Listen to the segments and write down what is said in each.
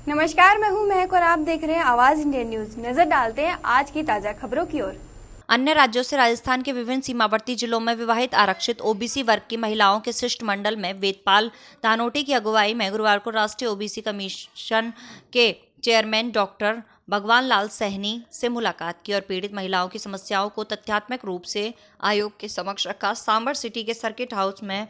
नमस्कार, मैं हूं महक और आप देख रहे हैं आवाज इंडिया न्यूज। नजर डालते हैं आज की ताजा खबरों की ओर। अन्य राज्यों से राजस्थान के विभिन्न सीमावर्ती जिलों में विवाहित आरक्षित ओबीसी वर्ग की महिलाओं के शिष्टमंडल में वेदपाल धानोटी की अगुवाई में गुरुवार को राष्ट्रीय ओबीसी कमीशन के चेयरमैन डॉक्टर भगवान लाल सैनी से मुलाकात की और पीड़ित महिलाओं की समस्याओं को तथ्यात्मक रूप से आयोग के समक्ष रखा। सांबर सिटी के सर्किट हाउस में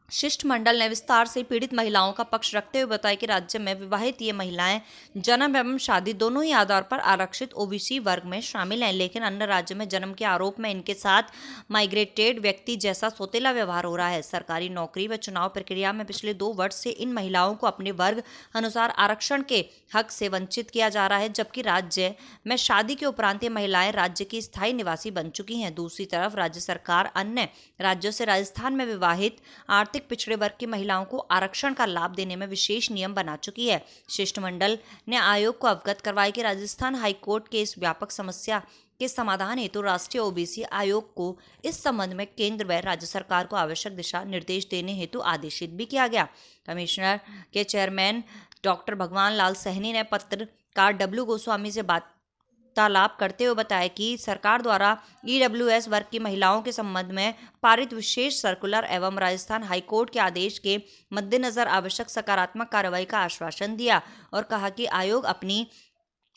शिष्टमंडल ने विस्तार से पीड़ित महिलाओं का पक्ष रखते हुए बताया कि राज्य में विवाहित ये महिलाएं जन्म एवं शादी दोनों ही आधार पर आरक्षित ओबीसी वर्ग में शामिल हैं, लेकिन अन्य राज्य में जन्म के आरोप में इनके साथ माइग्रेटेड व्यक्ति जैसा सौतेला व्यवहार हो रहा है। सरकारी नौकरी व चुनाव प्रक्रिया में पिछले 2 वर्ष से इन महिलाओं को अपने वर्ग अनुसार आरक्षण के हक से वंचित किया जा रहा है, जबकि राज्य में शादी के उपरांत ये महिलाएं राज्य की स्थायी निवासी बन चुकी हैं। दूसरी तरफ राज्य सरकार अन्य राज्यों से राजस्थान में विवाहित आर्थिक पिछड़े वर्ग की महिलाओं को आरक्षण का लाभ देने में विशेष नियम बना चुकी है। शिष्टमंडल ने आयोग को अवगत करवाया कि राजस्थान हाईकोर्ट के इस व्यापक समस्या के समाधान हेतु राष्ट्रीय ओबीसी आयोग को इस संबंध में केंद्र व राज्य सरकार को आवश्यक दिशा निर्देश देने हेतु आदेशित भी किया गया। कमिश्नर के चेयरमैन डॉक्टर भगवान लाल सैनी ने पत्रकार डब्ल्यू गोस्वामी से वार्तालाप करते हुए बताया कि सरकार द्वारा ईडब्ल्यूएस वर्ग की महिलाओं के संबंध में पारित विशेष सर्कुलर एवं राजस्थान हाईकोर्ट के आदेश के मद्देनजर आवश्यक सकारात्मक कार्रवाई का आश्वासन दिया और कहा कि आयोग अपनी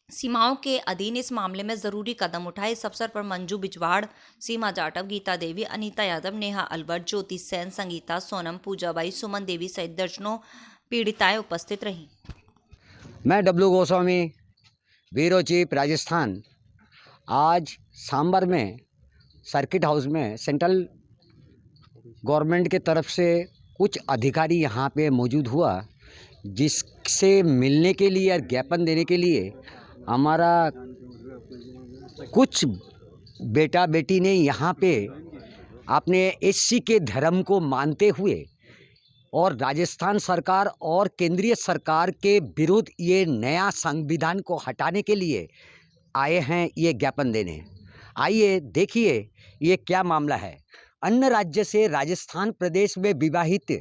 सीमाओं के अधीन इस मामले में जरूरी कदम उठाए। इस अवसर पर मंजू बिजवाड़, सीमा जाटव, गीता देवी, अनीता यादव, नेहा अलवर, ज्योति सेन, संगीता, सोनम, पूजाबाई, सुमन देवी सहित दर्जनों पीड़िताएं उपस्थित रहीं। मैं W Goswami, bureau chief Rajasthan. आज सांबर में सर्किट हाउस में सेंट्रल गवर्नमेंट के तरफ से कुछ अधिकारी यहाँ पे मौजूद हुआ, जिससे मिलने के लिए और ज्ञापन देने के लिए हमारा कुछ बेटा बेटी ने यहाँ पे अपने एससी के धर्म को मानते हुए और राजस्थान सरकार और केंद्रीय सरकार के विरुद्ध ये नया संविधान को हटाने के लिए आए हैं ये ज्ञापन देने। आइए देखिए ये क्या मामला है। अन्य राज्य से राजस्थान प्रदेश में विवाहित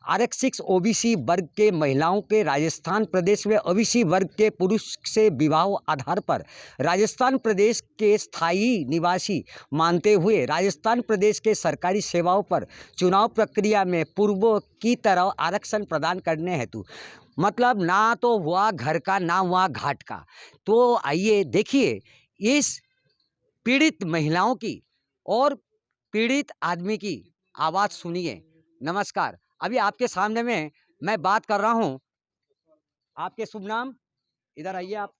आरक्षित ओबीसी वर्ग के महिलाओं के राजस्थान प्रदेश में ओबीसी वर्ग के पुरुष से विवाह आधार पर राजस्थान प्रदेश के स्थायी निवासी मानते हुए राजस्थान प्रदेश के सरकारी सेवाओं पर चुनाव प्रक्रिया में पूर्व की तरह आरक्षण प्रदान करने हेतु, मतलब ना तो हुआ घर का ना हुआ घाट का। तो आइए देखिए इस पीड़ित महिलाओं की और पीड़ित आदमी की आवाज़ सुनिए। नमस्कार, अभी आपके सामने में मैं बात कर रहा हूँ। आपके शुभ नाम, इधर आइए आप।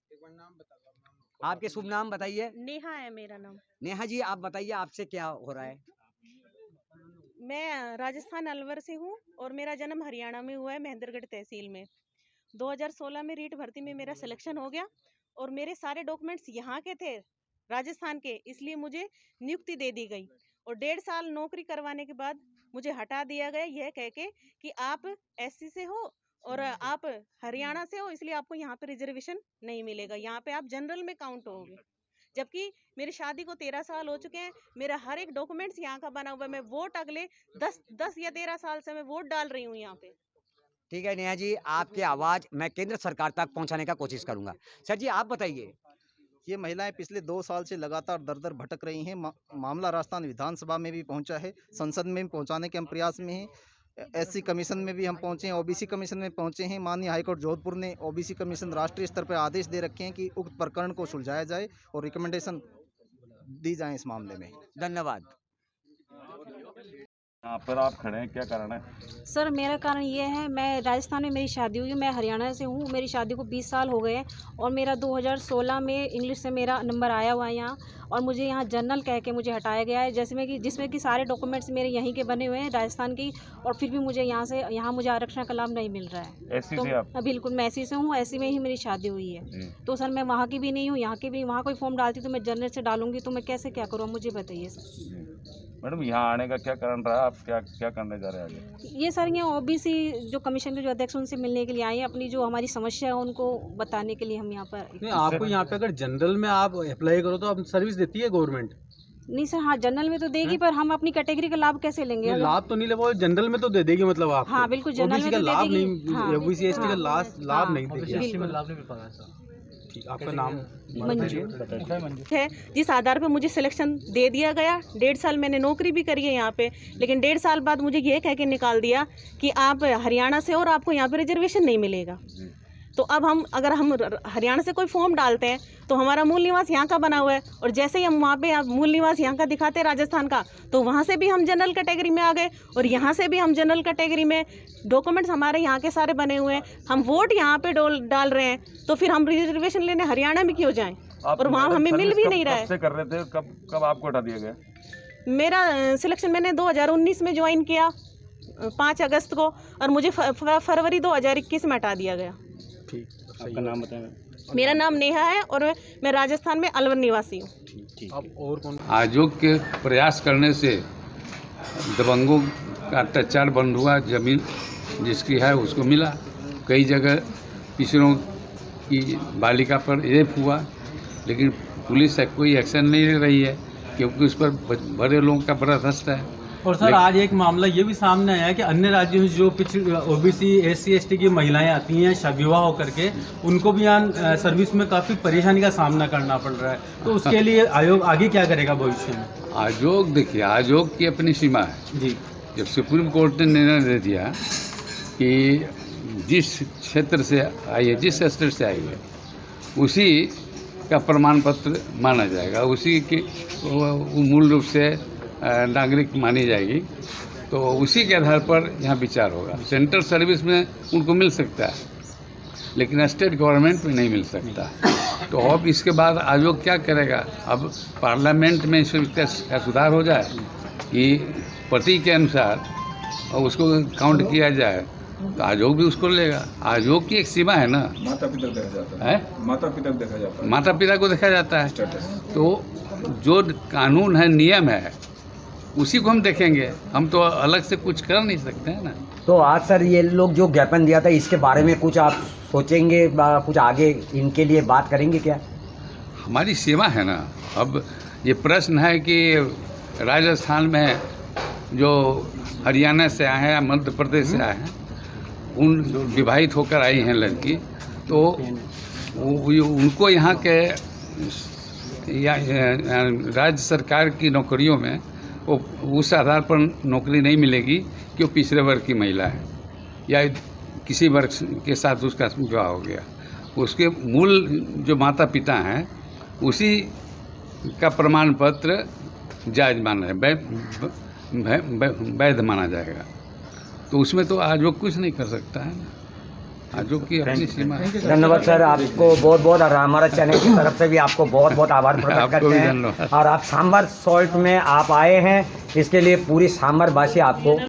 आपके शुभ नाम बताइए। नेहा है मेरा नाम। नेहा जी, आप बताइए आपसे क्या हो रहा है। मैं राजस्थान अलवर से हूँ और मेरा जन्म हरियाणा में हुआ है, महेंद्रगढ़ तहसील में। 2016 में रीट भर्ती में मेरा सिलेक्शन हो गया और मेरे सारे डॉक्यूमेंट्स यहाँ के थे, राजस्थान के, इसलिए मुझे नियुक्ति दे दी गई और 1.5 साल नौकरी करवाने के बाद मुझे हटा दिया गया, यह कह के कि आप एससी से हो और आप हरियाणा से हो, इसलिए आपको यहाँ पे रिजर्वेशन नहीं मिलेगा, यहाँ पे आप जनरल में काउंट होगे। जबकि मेरी शादी को 13 साल हो चुके हैं, मेरा हर एक डॉक्यूमेंट्स यहाँ का बना हुआ है। मैं वोट अगले 10 या 13 साल से मैं वोट डाल रही हूँ यहाँ पे। ठीक है नेहा जी, आपकी आवाज़ मैं केंद्र सरकार तक पहुंचाने का कोशिश करूंगा। सर जी आप बताइए। ये महिलाएं पिछले 2 साल से लगातार दर भटक रही हैं। मामला राजस्थान विधानसभा में भी पहुंचा है, संसद में भी पहुंचाने के हम प्रयास में हैं। एससी कमीशन में भी हम पहुंचे हैं, ओबीसी कमीशन में पहुंचे हैं। माननीय हाईकोर्ट जोधपुर ने ओबीसी कमीशन राष्ट्रीय स्तर पर आदेश दे रखे हैं कि उक्त प्रकरण को सुलझाया जाए और रिकमेंडेशन दी जाए इस मामले में। धन्यवाद। यहाँ पर आप खड़े हैं, क्या कारण है? सर मेरा कारण ये है, मैं राजस्थान में मेरी शादी हुई, मैं हरियाणा से हूँ। मेरी शादी को 20 साल हो गए हैं और मेरा 2016 में इंग्लिश से मेरा नंबर आया हुआ है यहाँ, और मुझे यहाँ जनरल कह के मुझे हटाया गया है, जिसमें कि सारे डॉक्यूमेंट्स मेरे यहीं के बने हुए हैं राजस्थान की, और फिर भी मुझे यहाँ मुझे आरक्षण का लाभ नहीं मिल रहा है। एससी से आप? बिल्कुल, मैं एससी से हूँ, एससी में ही मेरी शादी हुई है। तो सर मैं वहाँ की भी नहीं हूँ, यहाँ की भी। वहाँ कोई फॉर्म डालती तो मैं जनरल से डालूंगी, तो मैं कैसे क्या करूँ, मुझे बताइए सर। मैडम यहाँ आने का क्या कारण रहा, आप क्या करने जा रहे हैं आगे? ये सर यहाँ ओबीसी जो कमीशन के जो अध्यक्ष उनसे मिलने के लिए आए हैं, अपनी जो हमारी समस्या है उनको बताने के लिए हम यहाँ पर। नहीं, आपको यहाँ पे अगर जनरल में आप अप्लाई करो तो आप सर्विस देती है गवर्नमेंट, नहीं सर, हाँ जनरल में तो देगी, पर हम अपनी कैटेगरी का लाभ कैसे लेंगे? लाभ तो नहीं ले पाओगे, जनरल में तो दे देगी मतलब आपको। हाँ बिल्कुल, जनरल में का तो दे लाभ देगी। नहीं, हाँ, ओबीसी एसटी का हाँ, लाभ हाँ, नहीं देगी। बिल्कुल। लाभ नहीं मिल पाएगा। ठीक, आपका नाम? मंजू। है जिस आधार पे मुझे सिलेक्शन दे दिया गया। 1.5 साल मैंने नौकरी भी करी है यहाँ पे, लेकिन 1.5 साल बाद मुझे ये कह के निकाल दिया कि आप हरियाणा से हो और आपको यहाँ पे रिजर्वेशन नहीं मिलेगा। तो अब अगर हम हरियाणा से कोई फॉर्म डालते हैं तो हमारा मूल निवास यहाँ का बना हुआ है, और जैसे ही हम वहाँ पे मूल निवास यहाँ का दिखाते हैं राजस्थान का, तो वहाँ से भी हम जनरल कैटेगरी में आ गए और यहाँ से भी हम जनरल कैटेगरी में। डॉक्यूमेंट्स हमारे यहाँ के सारे बने हुए हैं, हम वोट यहाँ पे डाल रहे हैं, तो फिर हम रिजर्वेशन लेने हरियाणा में क्यों जाएं? और वहाँ हमें मिल भी नहीं रहा है। कब से कर रहे थे, कब आपको हटा दिया गया? मेरा सिलेक्शन मैंने 2019 में ज्वाइन किया 5 अगस्त को, और मुझे फरवरी 2021 में हटा दिया गया। ठीक, आपका नाम बताएं। मेरा नाम नेहा है और मैं राजस्थान में अलवर निवासी हूँ। अब और कौन? आयोग के प्रयास करने से दबंगों का अत्याचार बंद हुआ, जमीन जिसकी है उसको मिला। कई जगह पिछड़ों की बालिका पर रेप हुआ, लेकिन पुलिस कोई एक्शन नहीं ले रही है क्योंकि उस पर बड़े लोगों का बड़ा हस्त है। और सर आज एक मामला ये भी सामने आया है कि अन्य राज्यों में जो ओबीसी एससी एसटी की महिलाएं आती हैं विवाह होकर के, उनको भी यहाँ सर्विस में काफ़ी परेशानी का सामना करना पड़ रहा है। तो उसके लिए आयोग आगे क्या करेगा भविष्य में? आयोग देखिए, आयोग की अपनी सीमा है जी। जब सुप्रीम कोर्ट ने निर्णय दे दिया कि जिस क्षेत्र से आई है, जिस स्टेट से आई है, उसी का प्रमाण पत्र माना जाएगा, उसी की मूल रूप से नागरिक मानी जाएगी, तो उसी के आधार पर यहाँ विचार होगा। सेंट्रल सर्विस में उनको मिल सकता है, लेकिन स्टेट गवर्नमेंट में नहीं मिल सकता। तो अब इसके बाद आयोग क्या करेगा? अब पार्लियामेंट में इसका सुधार हो जाए कि पति के अनुसार उसको काउंट किया जाए, तो आयोग भी उसको लेगा। आयोग की एक सीमा है ना। माता पिता देखा जाता है, माता पिता देखा जाता है, माता पिता को देखा जाता है। तो जो कानून है, नियम है, उसी को हम देखेंगे। हम तो अलग से कुछ कर नहीं सकते हैं ना। तो आज सर ये लोग जो ज्ञापन दिया था, इसके बारे में कुछ आप सोचेंगे, कुछ आगे इनके लिए बात करेंगे क्या? हमारी सीमा है ना। अब ये प्रश्न है कि राजस्थान में जो हरियाणा से आए हैं या मध्य प्रदेश से आए हैं, उन विवाहित होकर आई हैं लड़की, तो उनको यहाँ के या राज्य सरकार की नौकरियों में वो उस आधार पर नौकरी नहीं मिलेगी कि वो पिछड़े वर्ग की महिला है या किसी वर्ग के साथ उसका विवाह हो गया। उसके मूल जो माता पिता हैं, उसी का प्रमाण पत्र जायज़ माना है, वैध माना जाएगा। तो उसमें तो आयोग कुछ नहीं कर सकता है ना। आयोग की अपनी सीमा है। धन्यवाद सर, आपको बहुत बहुत, और हमारा चैनल की तरफ से भी आपको बहुत बहुत आभार प्रकट करते हैं। और आप सांभर सॉल्ट में आप आए हैं, इसके लिए पूरी सांभर वासी आपको